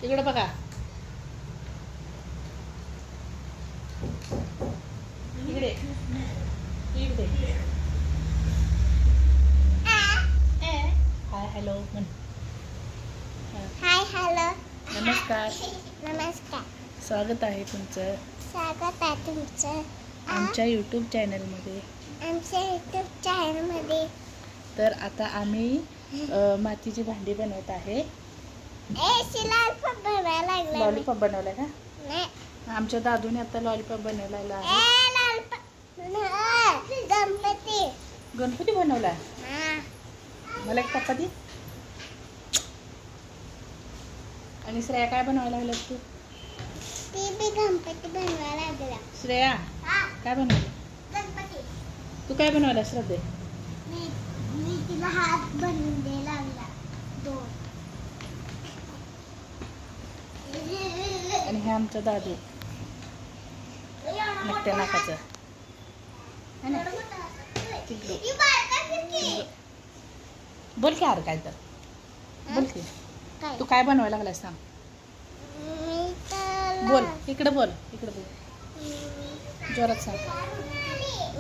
इकडे बघा. इकडे इकडे. हाय हॅलो म्हण. Hi hello. नमस्कार. नमस्कार. स्वागत आहे तुमचं. स्वागत आहे तुमचं आमच्या यूट्यूब चॅनलमध्ये. आमच्या यूट्यूब चॅनलमध्ये. तर आता आम्ही मातीची भांडी बनवत आहे. लॉलीपॉप बनवायला लागला. लॉलीपॉप बनवलाय का? नाही. आमच्या दादूने आता लॉलीपॉप बनवलेला आहे. गणपती. गणपती बनवला. मला एक चपाती. आणि श्रेया काय बनवायला लागला तू? ती बी गणपती बनवायला लागला. श्रेया काय बनवलं? गणपती. तू काय बनवला श्रद्धे? मी तिला हात बनवून द्यायला लागला. दोन. आणि हे आमचं दादू मोठ्या नाकाचं. बोल की अरे काय तर बोल की. तू काय बनवायला लागलाय सांग. बोल इकडे बोल. इकडे बोल जोरात सांग.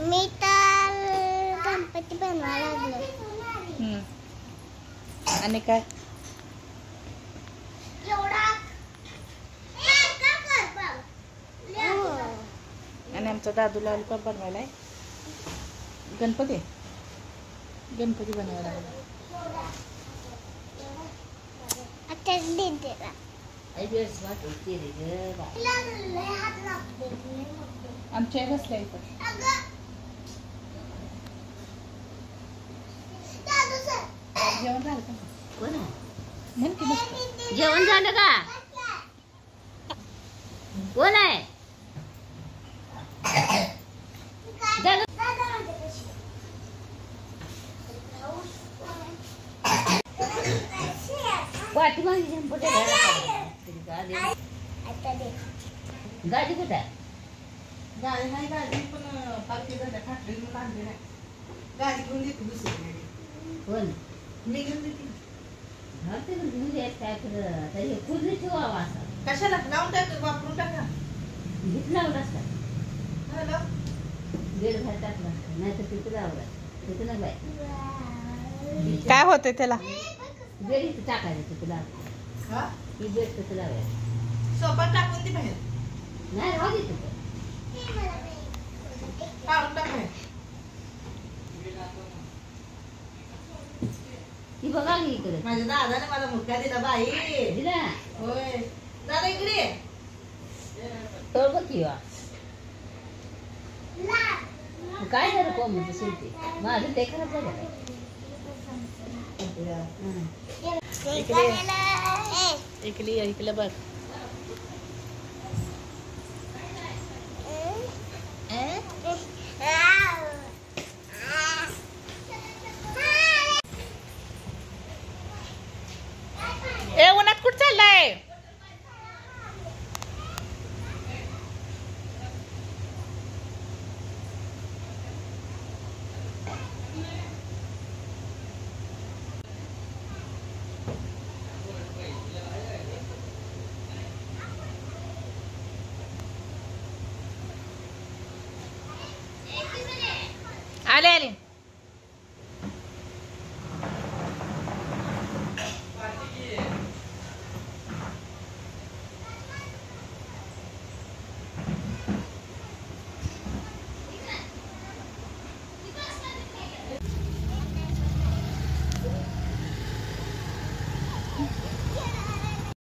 मी तर गणपती बनवायला लागलो. आणि काय? आणि आमचा दादू लॉलीपॉप बनवायलाय. गणपती गणपती बनवायला लागला. आमच्या बसल्या इथं. जेवण झालं का? म्हण की मस्त. जेवण झालं का? कोण आहे? पाठीमागे झंपट गाडी कुठे आहे? गाडी नाही. गाडी पण पार्टी झाल्या. फाटली म्हणून आणली नाही. गाडी घेऊन देते दुसरी. कोण? मी घेऊन देते. काय तरी पूर्वी ठेवावा असा. कशाला लावून टाक. वापरून टाका. घेतला असता. हॅलो बेल बाहेर टाकला असता. नाही तर तिथे लावला. तिथे ना बाय काय होते त्याला? बेल इथे टाकायचं तिथे लावलं. ही बेल तिथे लावायचं. सोबत टाकून दे बाहेर. नाही राहू दे तिथे. काढून टाक बाहेर. ती बघा की इकडे. माझ्या दादाने मला मुक्का दिला बाई. दिला होय दादा इकडे. तळ बघ की वा. काय झालं कोंबडीचं शेवटी? माझं ते खराब झालं काय? इकडे बघ. ए उन्हात कुठं चाललाय? आले